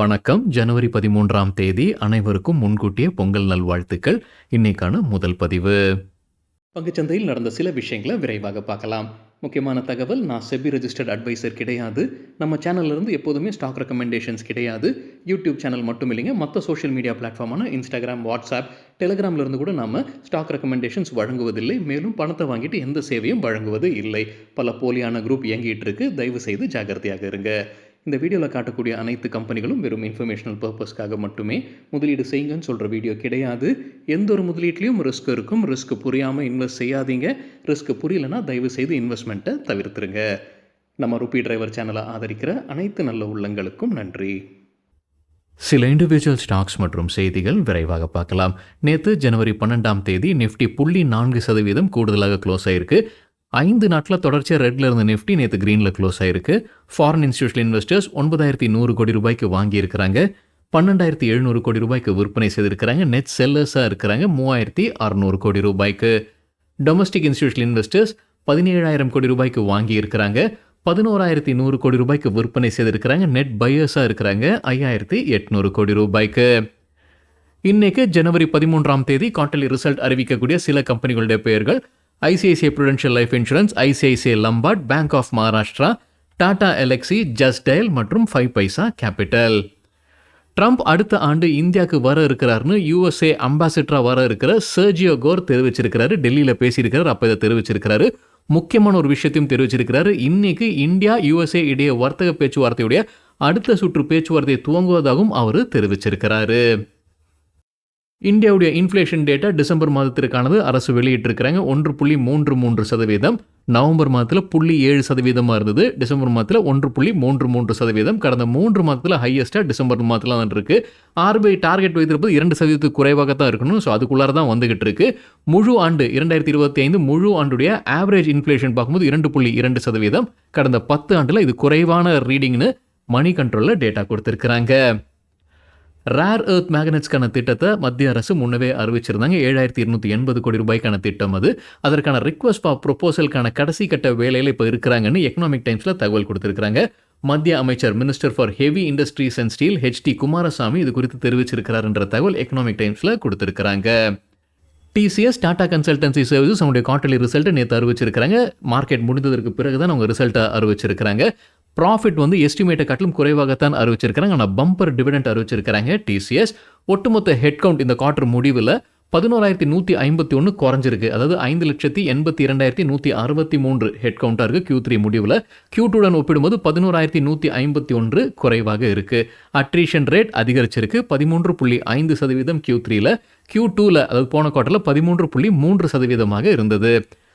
வணக்கம். ஜனவரி 13ஆம் தேதி அனைவருக்கும் முன்கூட்டிய பொங்கல் நல்வாழ்த்துக்கள். இன்னைக்கான முதல் பதிவு. பங்குச்சந்தையில் நடந்த சில விஷயங்களை விரைவாக பார்க்கலாம். முக்கியமான தகவல், நான் செபி ரெஜிஸ்டர்ட் அட்வைசர் கிடையாது. நம்ம சேனல்ல இருந்து எப்போதுமே ஸ்டாக் ரெக்கமெண்டேஷன்ஸ் கிடையாது. யூடியூப் சேனல் மட்டும் இல்லைங்க, மற்ற சோஷியல் மீடியா பிளாட்ஃபார்மான இன்ஸ்டாகிராம், வாட்ஸ்அப், டெலிகிராம்ல இருந்து கூட நாம ஸ்டாக் ரெக்கமெண்டேஷன்ஸ் வழங்குவதில்லை. மேலும் பணத்தை வாங்கிட்டு எந்த சேவையும் வழங்குவது இல்லை. பல போலியான குரூப் இயங்கிட்டு இருக்கு. தயவு செய்து ஜாகிரதையாக இருங்க. இந்த வீடியோவில் காட்டக்கூடிய அனைத்து கம்பெனிகளும் வெறும் இன்ஃபர்மேஷனல் பர்பஸ்க்காக மட்டுமே முதலீடு செய்யுங்கன்னு சொல்கிற வீடியோ கிடையாது. எந்த ஒரு முதலீட்லையும் ரிஸ்க் இருக்கும். ரிஸ்க் புரியாமல் இன்வெஸ்ட் செய்யாதீங்க. ரிஸ்க் புரியலன்னா தயவு செய்து இன்வெஸ்ட்மெண்ட்டை தவிர்த்துருங்க. நம்ம ருபி டிரைவர் சேனலை ஆதரிக்கிற அனைத்து நல்ல உள்ளங்களுக்கும் நன்றி. சில இண்டிவிஜுவல் ஸ்டாக்ஸ் மற்றும் செய்திகள் விரைவாக பார்க்கலாம். நேற்று ஜனவரி 12ஆம் தேதி நிஃப்டி 0.4% கூடுதலாக க்ளோஸ் ஆயிருக்கு. 5 நாட்களில் தொடர்ச்சியாக ரெட்டில் இருந்த நிஃப்டி நேற்று கிரீனில் க்ளோஸ் ஆயிருக்கு. ஃபாரின் இன்ஸ்டிடியூஷனல் இன்வெஸ்டர்ஸ் 9100 கோடி ரூபாய்க்கு வாங்கியிருக்கிறாங்க. 12700 கோடி ரூபாய்க்கு விற்பனை செய்திருக்கிறாங்க. நெட் செல்லர்ஸாக இருக்கிறாங்க 3600 கோடி ரூபாய்க்கு. டொமஸ்டிக் இன்ஸ்டிடியூஷனல் இன்வெஸ்டர்ஸ் 17000 கோடி ரூபாய்க்கு வாங்கியிருக்கிறாங்க. 11100 கோடி ரூபாய்க்கு விற்பனை செய்திருக்கிறாங்க. நெட் பையர்ஸாக இருக்கிறாங்க 5800 கோடி ரூபாய்க்கு. இன்னைக்கு ஜனவரி 13ஆம் தேதி குவார்ட்டர்லி ரிசல்ட் அறிவிக்கக்கூடிய சில கம்பெனிகளுடைய பெயர்கள்: ICICI Prudential Life Insurance, ICICI Lombard, Bank of Maharashtra, Tata Elxsi, just dial மற்றும் 5 பைசா கேபிட்டல். ட்ரம்ப் அடுத்த ஆண்டு இந்தியாவுக்கு வர இருக்கிறாருன்னு யூஎஸ்ஏ அம்பாசிடரா வர இருக்கிற சர்ஜியோ கோர் தெரிவிச்சிருக்கிறாரு. டெல்லியில் பேசியிருக்கிறார். அப்போ இதை தெரிவிச்சிருக்கிறாரு. முக்கியமான ஒரு விஷயத்தையும் தெரிவிச்சிருக்கிறாரு. இன்னைக்கு இந்தியா யூஎஸ்ஏ இடையே வர்த்தக பேச்சுவார்த்தையுடைய அடுத்த சுற்று பேச்சுவார்த்தையை துவங்குவதாகவும் அவர் தெரிவிச்சிருக்கிறாரு. இந்தியாவுடைய இன்ஃப்ளேஷன் டேட்டா டிசம்பர் மாதத்திற்கானது அரசு வெளியிட்டிருக்கிறாங்க. 1.33%. நவம்பர் மாதத்தில் 0.7% இருந்தது. டிசம்பர் மாதத்தில் 1.33%. கடந்த 3 மாதத்தில் ஹையஸ்ட்டாக டிசம்பர் மாதத்தில் தான் இருக்கு. RBI டார்கெட் வைத்திருப்பது 2% குறைவாக தான் இருக்கணும். ஸோ அதுக்குள்ளார தான் வந்துகிட்டு இருக்கு. முழு ஆண்டு 2025 முழு ஆண்டுடைய ஆவரேஜ் இன்ஃப்ளேஷன் பார்க்கும்போது 2.2%. கடந்த 10 ஆண்டில் இது குறைவான ரீடிங்னு மணி கண்ட்ரோலில் டேட்டா கொடுத்துருக்குறாங்க. ரேர் எர்த் மேக்னட்ஸ்க்கான திட்டத்தை மத்திய அரசு முன்னவே அறிவிச்சிருந்தாங்க. 7280 கோடி ரூபாய்க்கான திட்டம் அது. அதற்கான ரிக்வஸ்ட் ஃபார் ப்ரொபோசலுக்கான கடைசி கட்ட வேலையில் இப்போ இருக்கிறாங்கன்னு எக்கனாமிக் டைம்ஸில் தகவல் கொடுத்துருக்காங்க. மத்திய அமைச்சர் minister for heavy industries and steel HT Kumaraswamy இது குறித்து தெரிவிச்சிருக்கிறாருன்ற தகவல் எக்கனாமிக் டைம்ஸில் கொடுத்துருக்காங்க. TCS டாடா கன்சல்டன்சி சர்வீசஸ் அவங்களுடைய குவார்ட்டர்லி ரிசல்ட்டை நேற்று அறிவிச்சிருக்கிறாங்க. மார்க்கெட் முடிந்ததற்கு பிறகு தான் அவங்க ரிசல்ட்டை அறிவிச்சிருக்கிறாங்க. ப்ராஃபிட் எஸ்டிமேட்டை காட்டிலும் குறைவாகத்தான் அறிவிச்சிருக்கிறாங்க. ஆனால் பம்பர் டிவிடெண்ட் அறிவிச்சிருக்கிறாங்க TCS. ஒட்டுமொத்த ஹெட் கவுண்ட் இந்த குவார்ட்டர் முடிவில் 11151 குறைஞ்சிருக்கு. அதாவது 5,82,163 ஹெட் கவுண்டாக இருக்குது Q3 முடிவில். Q2 ஒப்பிடும்போது 11151 குறைவாக இருக்குது. அட்ரிஷன் ரேட் அதிகரிச்சிருக்கு 13.5% Q3ல. Q2ல அதாவது போன குவார்ட்டரில் 13.3% இருந்தது.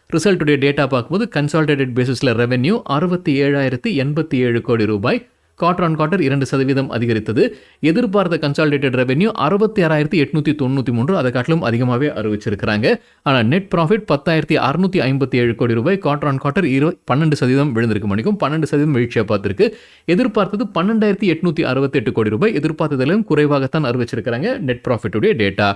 ரிசல்ட்டுடைய டேட்டா பார்க்கும்போது கன்சாலிடேட்டட் பேசிஸில் ரெவென்யூ 67,087 கோடி ரூபாய், குவார்டர் ஆன் குவார்ட்டர் 2% அதிகரித்தது. எதிர்பார்த்த கன்சாலிடேட்டட் ரெவென்யூ 66,893, அதை காட்டிலும் அதிகமாகவே அறிவிச்சிருக்கிறாங்க. ஆனால் நெட் ப்ராஃபிட் 10,657 கோடி ரூபாய், குவார்டர் ஆன் குவார்ட்டர் 12% விழுந்திருக்கு. மணிக்கும் 12% வீழ்ச்சியாக பார்த்துருக்கு. எதிர்பார்த்தது 12,868 கோடி ரூபாய், எதிர்பார்த்ததிலும் குறைவாகத்தான் அறிவிச்சிருக்கிறாங்க நெட் ப்ராஃபிட்டுடைய டேட்டா.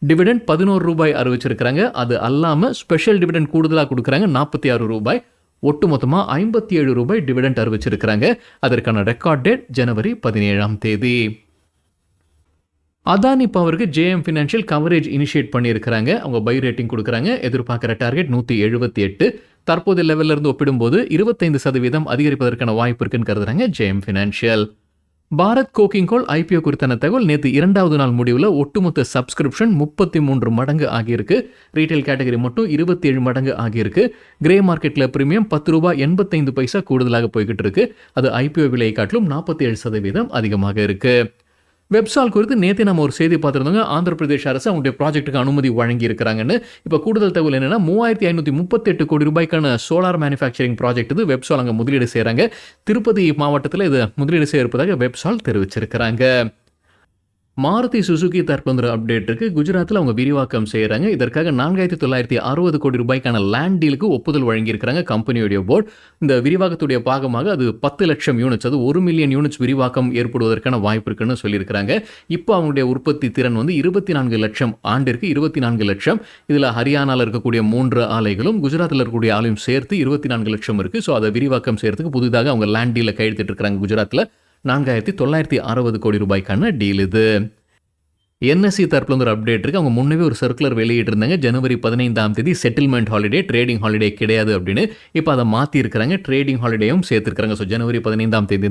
டிவிடெண்ட் 11 ரூபாய் அறிவிச்சிருக்கிறாங்க. அது அல்லாமல் ஸ்பெஷல் டிவிடெண்ட் கூடுதலாக கொடுக்குறாங்க 46 ரூபாய். ஒட்டுமொத்தமாக 57 ரூபாய் டிவிடெண்ட் அறிவிச்சிருக்கிறாங்க. அதற்கான ரெக்கார்ட் டேட் ஜனவரி 17ஆம் தேதி. அதானி பவருக்கு JM ஃபினான்ஷியல் கவரேஜ் இனிஷியேட் பண்ணியிருக்கிறாங்க. அவங்க பை ரேட்டிங் கொடுக்குறாங்க. எதிர்பார்க்குற டார்கெட் 178. தற்போதைய லெவலில் இருந்து ஒப்பிடும்போது 25% அதிகரிப்பதற்கான வாய்ப்பு இருக்குன்னு கருதுறாங்க JM ஃபினான்ஷியல். பாரத் கோக்கிங் கோல் IPO குறித்தான தகவல் நேற்று 2வது நாள் முடிவில் ஒட்டுமொத்த சப்ஸ்கிரிப்ஷன் 33 மடங்கு ஆகியிருக்கு. ரீட்டைல் கேட்டகரி மட்டும் 27 மடங்கு ஆகியிருக்கு. கிரே மார்க்கெட்டில் பிரீமியம் 10 ரூபாய் 85 பைசா கூடுதலாக போய்கிட்டு இருக்கு. அது IPO விலையை காட்டிலும் 47% அதிகமாக இருக்கு. வெப்சால் குறித்து நேற்று நம்ம ஒரு செய்தி பார்த்துருந்தோங்க. ஆந்திர பிரதேஷ் அரசு அவங்களுடைய ப்ராஜெக்ட்டுக்கு அனுமதி வழங்கி இருக்கிறாங்கன்னு. இப்போ கூடுதல் தகவல் என்னன்னா 3538 கோடி ரூபாய்க்கான சோலார் மேனுஃபேக்சரிங் ப்ராஜெக்ட் இது வெப்சால் அங்கே முதலீடு செய்கிறாங்க. திருப்பதி மாவட்டத்தில் இது முதலீடு செய்ய இருப்பதாக வெப்சால் தெரிவிச்சிருக்கிறாங்க. மாருதி சுசுகி தற்போது அப்டேட் இருக்கு. குஜராத்தில் அவங்க விரிவாக்கம் செய்கிறாங்க. இதற்காக 4960 கோடி ரூபாய்க்கான லேண்ட் டீலுக்கு ஒப்புதல் வழங்கியிருக்கிறாங்க கம்பெனியுடைய போர்டு. இந்த விரிவாக்கத்துடைய பாகமாக அது 10 லட்சம் யூனிட்ஸ், அது 1 மில்லியன் யூனிட்ஸ் விரிவாக்கம் ஏற்படுவதற்கான வாய்ப்பு இருக்குன்னு சொல்லியிருக்கிறாங்க. இப்போ அவங்களுடைய உற்பத்தி திறன் 24 லட்சம், ஆண்டிற்கு 24 லட்சம். இதில் ஹரியானாவில் இருக்கக்கூடிய 3 ஆலைகளும் குஜராத்தில் இருக்கக்கூடிய ஆலையும் சேர்த்து 24 லட்சம் இருக்குது. ஸோ அதை விரிவாக்கம் செய்யறதுக்கு புதிதாக அவங்க லேண்ட் டீலில் கையெழுத்திட்டு இருக்கிறாங்க குஜராத்தில். $4,960 கோடி ரூபாய்க்கான டீல் இது. என்எஸ்சி தரப்புல ஒரு அப்டேட் இருக்கு. அவங்க முன்னவே ஒரு சர்க்குலர் வெளியிட்டிருந்தாங்க. ஜனவரி 15ஆம் தேதி செட்டில்மெண்ட் ஹாலிடே, ட்ரேடிங் ஹாலிடே கிடையாது அப்படின்னு. இப்போ அதை மாற்றி இருக்கிறாங்க. ட்ரேடிங் ஹாலிடேயும் சேர்த்துருக்காங்க. ஸோ ஜனவரி 15ஆம் தேதி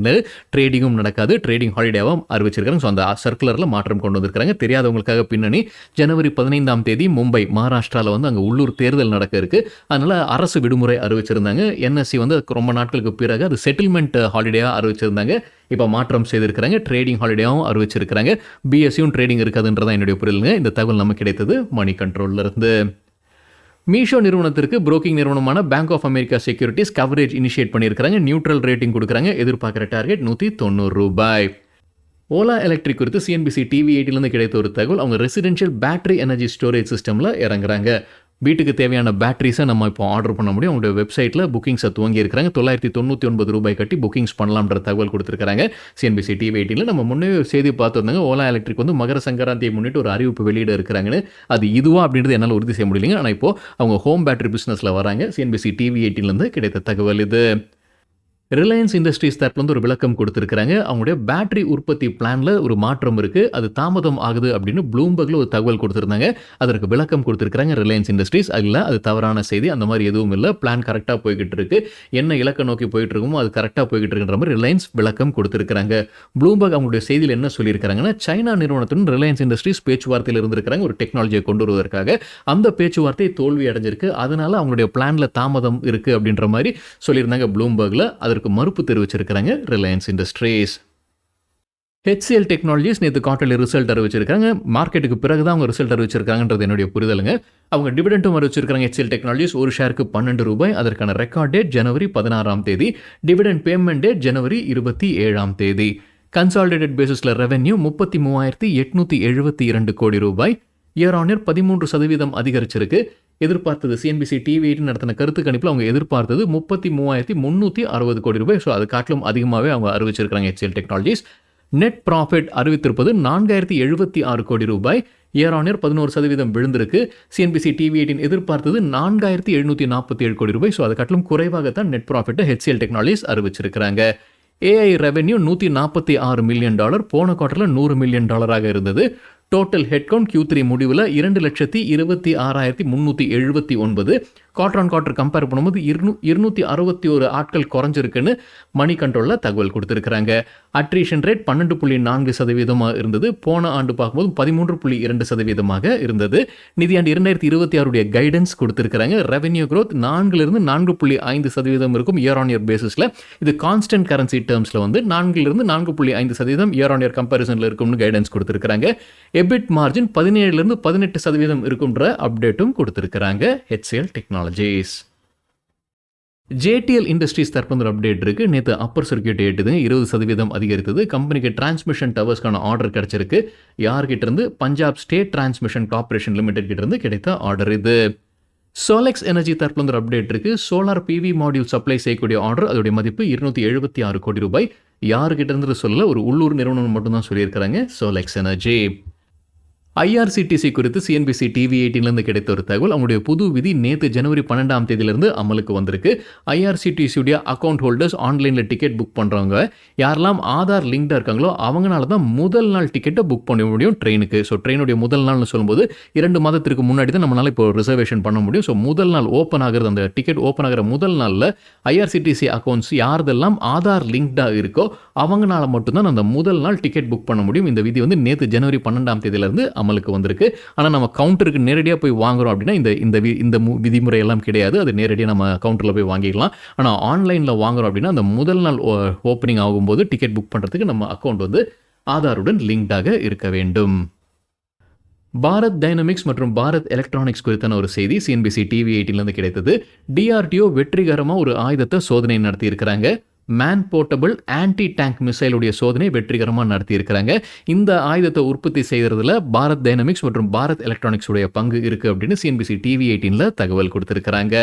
ட்ரேடிங்கும் நடக்காது, ட்ரேடிங் ஹாலிடேவும் அறிவிச்சிருக்காங்க. ஸோ அந்த சர்க்குலரில் மாற்றம் கொண்டு வந்திருக்காங்க. தெரியாதவங்களுக்காக பின்னணி, ஜனவரி 15ஆம் தேதி மும்பை மகாராஷ்டிராவில் அங்கே உள்ளூர் தேர்தல் நடக்க இருக்கு. அதனால அரசு விடுமுறை அறிவிச்சிருந்தாங்க. என்எஸ்சி ரொம்ப நாட்களுக்கு பிறகு அது செட்டில்மெண்ட் ஹாலிடேயாக அறிவிச்சிருந்தாங்க. இப்போ மாற்றம் செய்திருக்கிறாங்க. ட்ரேடிங் ஹாலிடேவும் அறிவிச்சிருக்கிறாங்க. பிஎஸ்சியும் ட்ரேடிங் இருக்காதுன்றதான் என்னுடைய புரிதலுங்க. இந்த தகவல் நமக்கு கிடைத்தது மணி கண்ட்ரோல்ல இருந்து. மீஷோ நிறுவனத்திற்கு புரோக்கிங் நிறுவனமான Bank of America securities coverage initiate பண்ணியிருக்காங்க. நியூட்ரல் ரேட்டிங் கொடுக்குறாங்க. எதிர்பார்க்குற டார்கெட் $190. ஓலா எலக்ட்ரிக் குறித்து சிஎன்பிசி டிவி 8 கிடைத்த ஒரு தகவல். அவங்க ரெசிடென்ஷியல் பேட்டரி எனர்ஜி ஸ்டோரேஜ் சிஸ்டமில் இறங்குறாங்க. வீட்டுக்கு தேவையான பேட்டரிஸை நம்ம இப்போ ஆர்டர் பண்ண முடியும். அவங்களுடைய வெப்சைட்டில் புக்கிங்ஸை துவங்கி இருக்கிறாங்க. $999 கட்டி புக்கிங்ஸ் பண்ணலாம்ன்ற தகவல் கொடுத்துருக்காங்க சிஎன்பிசி டிவி 8. நம்ம முன்னே ஒரு செய்தி பார்த்துருந்தாங்க. ஓலா எலக்ட்ரிக் மகர சங்கராந்தியை முன்னிட்டு ஒரு அறிவிப்பு வெளியிட இருக்கிறாங்கன்னு. அது இதுவா அப்படின்றது என்னால் உறுதி செய்ய முடியலைங்க. ஆனால் இப்போ அவங்க ஹோம் பேட்டரி பிஸ்னஸில் வராங்க. சிஎன்பிசி டிவி 8 கிடைத்த தகவல் இது. ரிலையன்ஸ் இண்டஸ்ட்ரீஸ் தரப்புல ஒரு விளக்கம் கொடுத்துருக்காங்க. அவங்களுடைய பேட்டரி உற்பத்தி பிளான்ல ஒரு மாற்றம் இருக்கு, அது தாமதம் ஆகுது அப்படின்னு ப்ளூம்பர்க்ல ஒரு தகவல் கொடுத்துருந்தாங்க. அதற்கு விளக்கம் கொடுத்துருக்காங்க ரிலையன்ஸ் இண்டஸ்ட்ரீஸ். அதில் அது தவறான செய்தி, அந்த மாதிரி எதுவும் இல்லை. பிளான் கரெக்டாக போய்கிட்டு இருக்கு. என்ன இலக்கை நோக்கி போயிட்டு இருக்குமோ அது கரெக்டாக போய்கிட்டு இருக்குன்ற மாதிரி ரிலையன்ஸ் விளக்கம் கொடுத்துருக்காங்க. ப்ளூம்பர்க் அவங்களுடைய செய்தியில் என்ன சொல்லியிருக்காங்கன்னா, சைனா நிறுவனத்துடன் ரிலையன்ஸ் இண்டஸ்ட்ரீஸ் பேச்சுவார்த்தையில் இருந்திருக்காங்க ஒரு டெக்னாலஜியை கொண்டு வருவதற்காக. அந்த பேச்சுவார்த்தை தோல்வி அடைஞ்சிருக்கு. அதனால அவங்களுடைய பிளான்ல தாமதம் இருக்கு அப்படின்ற மாதிரி சொல்லியிருந்தாங்க ப்ளூம்பர்க்ல. அதற்கு மறுப்பு தெரிவிச்சிருக்காங்க ரிலையன்ஸ் இண்டஸ்ட்ரீஸ். HCL டெக்னாலஜிஸ் நேற்று குவார்ட்டர்லி ரிசல்ட் அறிவிச்சிருக்காங்க. மார்க்கெட்டுக்கு பிறகு தான் அவங்க ரிசல்ட் அறிவிச்சிருக்காங்கன்றது என்னுடைய புரிதலுங்க. அவங்க டிவிடெண்டும் அறிவிச்சிருக்காங்க. HCL டெக்னாலஜிஸ் ஒரு ஷேருக்கு $12. அதற்கான ரெக்கார்ட் டேட் ஜனவரி 16ஆம் தேதி. டிவிடெண்ட் பேமெண்ட் டேட் ஜனவரி 27ஆம் தேதி. கன்சாலிடேட்டட் பேசிஸ்ல ரெவென்யூ $33,872 கோடி ரூபாய். இயர் ஆன் இயர் 13% அதிகரிச்சிருக்கு. எதிர்பார்த்தது சிஎன்பிசி டிவி 8 நடத்தின கருத்து கணிப்பில் அவங்க எதிர்பார்த்தது $33,360 கோடி ரூபாய். ஸோ அது காட்டிலும் அதிகமாகவே அவங்க அறிவிச்சிருக்காங்க HCL டெக்னாலஜிஸ். நெட் ப்ராஃபிட் அறிவித்திருப்பது $4,076 கோடி ரூபாய். இயர் ஆன் இயர் 11% விழுந்திருக்கு. சிஎன்பிசி டிவி 8 எதிர்பார்த்தது $4,747 கோடி ரூபாய். ஸோ அது காட்டிலும் குறைவாகத்தான் நெட் ப்ராஃபிட்டை HCL டெக்னாலஜிஸ் அறிவிச்சிருக்கிறாங்க. AI revenue $146 million. போன குவார்ட்டரில் $100 மில்லியன் இருந்தது. டோட்டல் ஹெட்கவுண்ட் Q3 முடிவில் 2,26,379. குவார்டர் ஆன் குவார்டர் கம்பேர் பண்ணும்போது 261 ஆட்கள் குறைஞ்சிருக்குன்னு மணி கண்ட்ரோலில் தகவல் கொடுத்துருக்குறாங்க. அட்ரிஷன் ரேட் 12.4% இருந்தது. போன ஆண்டு பார்க்கும்போது 13.2% இருந்தது. நிதியாண்டு 2026 கைடன்ஸ் கொடுத்துருக்குறாங்க. ரெவென்யூ growth 4லிருந்து 4.5% இருக்கும் இயர் ஆன் இயர் பேசிஸில். இது கான்ஸ்டன்ட் கரன்சி டேர்ம்ஸில் 4லிருந்து 4.5% இயர் ஆன் இயர் கம்பேரிசனில் இருக்கும்னு கைடன்ஸ் கொடுத்துருக்குறாங்க. எபிட் மார்ஜின் 17லிருந்து 18% இருக்கும்ன்ற அப்டேட்டும் கொடுத்துருக்குறாங்க HCL டெக்னாலஜிஸ். JTL இண்டஸ்ட்ரீஸ் தரப்பு ஒரு அப்டேட் இருக்கு. நேற்று அப்பர் சர்க்கியூட் ஏட்டுது 20% அதிகரித்தது. கம்பெனிக்கு டிரான்ஸ்மிஷன் டவர்ஸ்க்கான ஆர்டர் கிடைச்சிருக்கு. யார்கிட்ட இருந்து? Punjab state transmission corporation limited கிட்ட இருந்து கிடைத்த ஆர்டர் இது. சோலெக்ஸ் எனர்ஜி தரப்புல ஒரு அப்டேட் இருக்கு. சோலார் PV மாடியூல் சப்ளை செய்யக்கூடிய ஆர்டர், அதோடைய மதிப்பு $276 கோடி ரூபாய். யாருக்கிட்ட இருந்து சொல்லல, ஒரு உள்ளூர் நிறுவனம் மட்டும்தான் சொல்லியிருக்கிறாங்க சோலெக்ஸ் எனர்ஜி. IRCTC குறித்து சிஎன்பிசி டிவி 8 கிடைத்த ஒரு தகவல். அவங்களுடைய புது விதி நேற்று ஜனவரி 12ஆம் தேதியிலிருந்து அமலுக்கு வந்திருக்கு. IRCTC அக்கௌண்ட் ஹோல்டர்ஸ் ஆன்லைனில் டிக்கெட் புக் பண்ணுறவங்க யாரெல்லாம் ஆதார் லிங்க்டாக இருக்காங்களோ அவங்களால தான் முதல் நாள் டிக்கெட்டை புக் பண்ண முடியும் ட்ரெயினுக்கு. ஸோ ட்ரெயினுடைய முதல் நாள்னு சொல்லும்போது 2 மாதத்திற்கு முன்னாடி தான் நம்மளால் இப்போ ரிசர்வேஷன் பண்ண முடியும். ஸோ முதல் நாள் ஓப்பன் ஆகிறது, அந்த டிக்கெட் ஓப்பன் ஆகிற முதல் நாளில் IRCTC அக்கௌண்ட்ஸ் யாரெல்லாம் ஆதார் லிங்க்டாக இருக்கோ அவங்களால மட்டும்தான் அந்த முதல் நாள் டிக்கெட் புக் பண்ண முடியும். இந்த விதி நேற்று ஜனவரி 12ஆம் தேதியிலிருந்து அமலுக்கு வந்திருக்கு. ஆனால் நம்ம கவுண்டருக்கு நேரடியாக போய் வாங்குறோம் அப்படின்னா இந்த விதிமுறை எல்லாம் கிடையாது. அது நேரடியாக நம்ம கவுண்டரில் போய் வாங்கிக்கலாம். ஆனால் ஆன்லைனில் வாங்குறோம் அப்படின்னா அந்த முதல் நாள் ஓப்பனிங் ஆகும்போது டிக்கெட் புக் பண்ணுறதுக்கு நம்ம அக்கௌண்ட் ஆதாருடன் லிங்க்டாக இருக்க வேண்டும். பாரத் டைனமிக்ஸ் மற்றும் பாரத் எலக்ட்ரானிக்ஸ் குறித்தான ஒரு செய்தி சிஎன்பிசி டிவி 8 கிடைத்தது. DRDO வெற்றிகரமாக ஒரு ஆயுதத்தை சோதனை நடத்தி இருக்கிறாங்க. மேன் போர்ட்டபிள் ஆன்டி டேங்க் மிசைலுடைய சோதனை வெற்றிகரமாக நடத்தியிருக்கிறாங்க. இந்த ஆயுதத்தை உற்பத்தி செய்கிறதுல பாரத் டைனமிக்ஸ் மற்றும் பாரத் எலக்ட்ரானிக்ஸ் உடைய பங்கு இருக்குது அப்படின்னு சிஎன்பிசி டிவி 8 தகவல் கொடுத்துருக்கிறாங்க.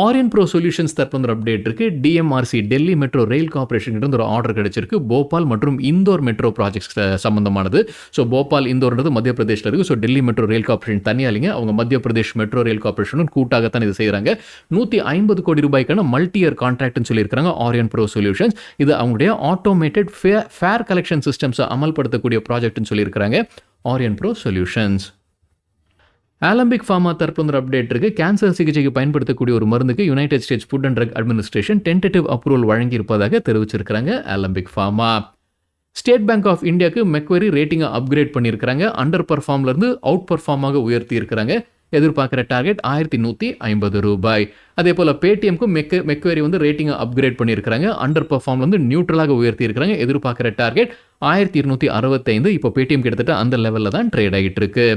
ஆரியன் ப்ரோ சொல்யூஷன்ஸ் தரப்பு ஒரு அப்டேட் இருக்கு. DMRC Delhi metro rail corporation கிட்ட ஒரு ஆர்டர் கிடைச்சிருக்கு. போபால் மற்றும் இந்தோர் மெட்ரோ ப்ராஜெக்ட்ஸ் சம்பந்தமானது. ஸோ போபால் இந்தோர்ன்றது மத்திய பிரதேஷ்ல இருக்கு. So Delhi metro rail corporation தனியா இல்லைங்க, அவங்க மத்திய பிரதேஷ் மெட்ரோ ரயில் கார்ப்பரேஷனும் கூட்டாகத்தான் இது செய்கிறாங்க. 150 கோடி ரூபாய்க்கான மல்டி இயர் கான்ட்ராக்ட்னு சொல்லியிருக்காங்க ஆரியன் ப்ரோ சொல்யூஷன்ஸ். இது அவங்களுடைய ஆட்டோமேட்டட் ஃபேர் கலெக்ஷன் சிஸ்டம்ஸை அமல்படுத்தக்கூடிய ப்ராஜெக்ட்னு சொல்லியிருக்காங்க Aryan pro solutions. Alembic pharma தரப்பு ஒரு அப்டேட் இருக்கு. கேன்சர் சிகிச்சைக்கு பயன்படுத்தக்கூடிய ஒரு மருந்துக்கு United States Food and Drug Administration tentative approval வழங்கியிருப்பதாக தெரிவிச்சிருக்காங்க Alembic pharma. State Bank of இந்தியாவுக்கு மெக்வரி ரேட்டிங்கை அப்கிரேட் பண்ணியிருக்காங்க. அண்டர் பர்ஃபார்ம்லேருந்து அவுட் பர்ஃபார்மாக உயர்த்தி இருக்கிறாங்க. எதிர்பார்க்குற டார்கெட் 1150 ரூபாய். அதே போல் பேடிஎம்க்கும் மெக்வரி ரேட்டிங்கை அப்கிரேட் பண்ணியிருக்காங்க. அண்டர் பர்ஃபார்ம்லேருந்து நியூட்ரலாக உயர்த்தி இருக்கிறாங்க. எதிர்பார்க்குற டார்கெட் 1265. இப்போ பேடிஎம் கிட்டத்தட்ட அந்த லெவலில் தான் ட்ரேட் ஆகிட்டு இருக்கு.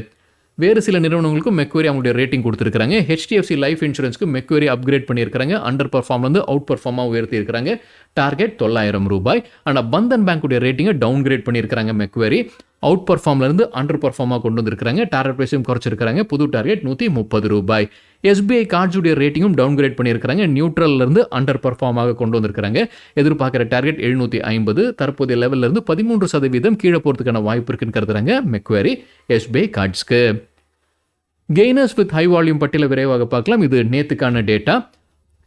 வேறு சில நிறுவனங்களுக்கும் மெக்வரி அவங்களுடைய ரேட்டிங் கொடுத்துருக்காங்க. ஹெச்டிஎஃப்சி லைஃப் இன்சூரன்ஸ்க்கு மெக்வரி அப்கிரேட் பண்ணியிருக்காங்க. அண்டர் பர்ஃபார்ம்லேருந்து அவுட் பர்ஃபார்மாக உயர்த்தி இருக்கிறாங்க. டார்கெட் 900 ரூபாய். ஆனால் பந்தன் பேங்க்குடைய ரேட்டிங்கை டவுன் கிரேட் பண்ணியிருக்காங்க மெக்வரி. அவுட் பர்ஃபார்ம்லேருந்து அண்டர் பர்ஃபார்மாக கொண்டு வந்திருக்காங்க. டார்கெட் ப்ரைஸும் குறைச்சிருக்காங்க. புது டார்கெட் 130 ரூபாய். எஸ்பிஐ கார்ட்ஸுடைய ரேட்டிங்கும் டவுன் கிரேட் பண்ணியிருக்காங்க. நியூட்ரல்லேருந்து அண்டர் பர்ஃபார்மாக கொண்டு வந்திருக்காங்க. எதிர்பார்க்குற டார்கெட் 750. தற்போதைய லெவலிருந்து 13% கீழே போகிறதுக்கான வாய்ப்பு இருக்குன்னு கருதுறாங்க மெக்வரி எஸ்பிஐ கார்ட்ஸ்க்கு. கெய்னர்ஸ் வித் ஹை வால்யூம் பட்டியலை விரைவாக பார்க்கலாம். இது நேத்துக்கான டேட்டா.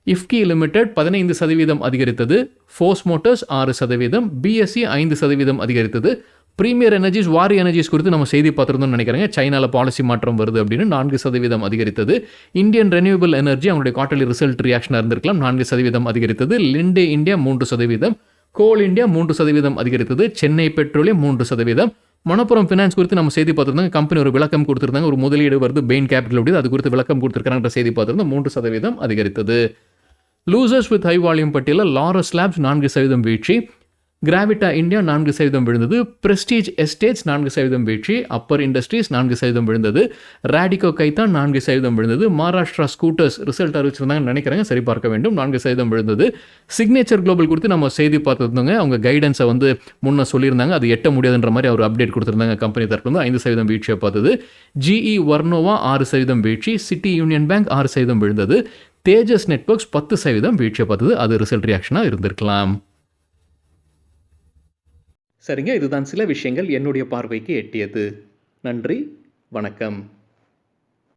இஃப்கி லிமிடெட் 15% அதிகரித்தது. ஃபோர்ஸ் மோட்டார்ஸ் 6%, பிஎஸ்சி 5% அதிகரித்தது. பிரீமியர் எனர்ஜிஸ், வாரி எனர்ஜிஸ் குறித்து நம்ம செய்தி பார்த்துருந்தோம்னு நினைக்கிறேங்க. சைனாவில் பாலிசி மாற்றம் வருது அப்படின்னு 4% அதிகரித்தது. இந்தியன் ரெனியூவபிள் எனர்ஜி அவங்களுடைய குவார்ட்டர்லி ரிசல்ட் ரியாக்ஷனாக இருந்திருக்கலாம், 4% அதிகரித்தது. லிண்டே இந்தியா 3%, கோல் இந்தியா 3% அதிகரித்தது. சென்னை பெட்ரோலியம் 3%. மணப்புரம் ஃபினான்ஸ் குறித்து நம்ம செய்தி பார்த்துருந்தாங்க. கம்பெனி ஒரு விளக்கம் கொடுத்துருந்தாங்க. ஒரு முதலீடு வருது பெயின் கேபிட்டல் அப்படி, அது குறித்து விளக்கம் கொடுத்துருக்காங்க செய்தி பார்த்துருந்தோம். 3% அதிகரித்தது. லூசர்ஸ் வித் ஹை வால்யூம் பட்டியலில் லாரஸ் லேப்ஸ் 4% வீழ்ச்சி. கிராவிட்டா இந்தியா 4% விழுந்தது. பிரஸ்டீஜ் எஸ்டேட்ஸ் 4% வீழ்ச்சி. அப்பர் இண்டஸ்ட்ரீஸ் 4% விழுந்தது. ராடிகோ கைத்தான் 4% விழுந்தது. மகாராஷ்டிரா ஸ்கூட்டர்ஸ் ரிசல்ட் அறிவிச்சிருந்தாங்கன்னு நினைக்கிறேங்க, சரி பார்க்க வேண்டும், 4% விழுந்தது. சிக்னேச்சர் குளோபல் குறித்து நம்ம செய்தி பார்த்துருந்தோங்க. அவங்க கைடன்ஸை முன்ன சொல்லியிருந்தாங்க, அது எட்ட முடியாதுன்ற மாதிரி அவர் அப்டேட் கொடுத்துருந்தாங்க. கம்பெனி தரப்பு 5% வீழ்ச்சியை பார்த்தது. ஜிஇ வர்னோவா 6% வீழ்ச்சி. சிட்டி யூனியன் பேங்க் 6% விழுந்தது. தேஜஸ் நெட்வொர்க்ஸ் 10% வீழ்ச்சியை பார்த்தது. அது ரிசல்ட் ரியாக்ஷனாக இருந்திருக்கலாம். சரிங்க, இதுதான் சில விஷயங்கள் என்னுடைய பார்வைக்கு எட்டியது. நன்றி, வணக்கம்.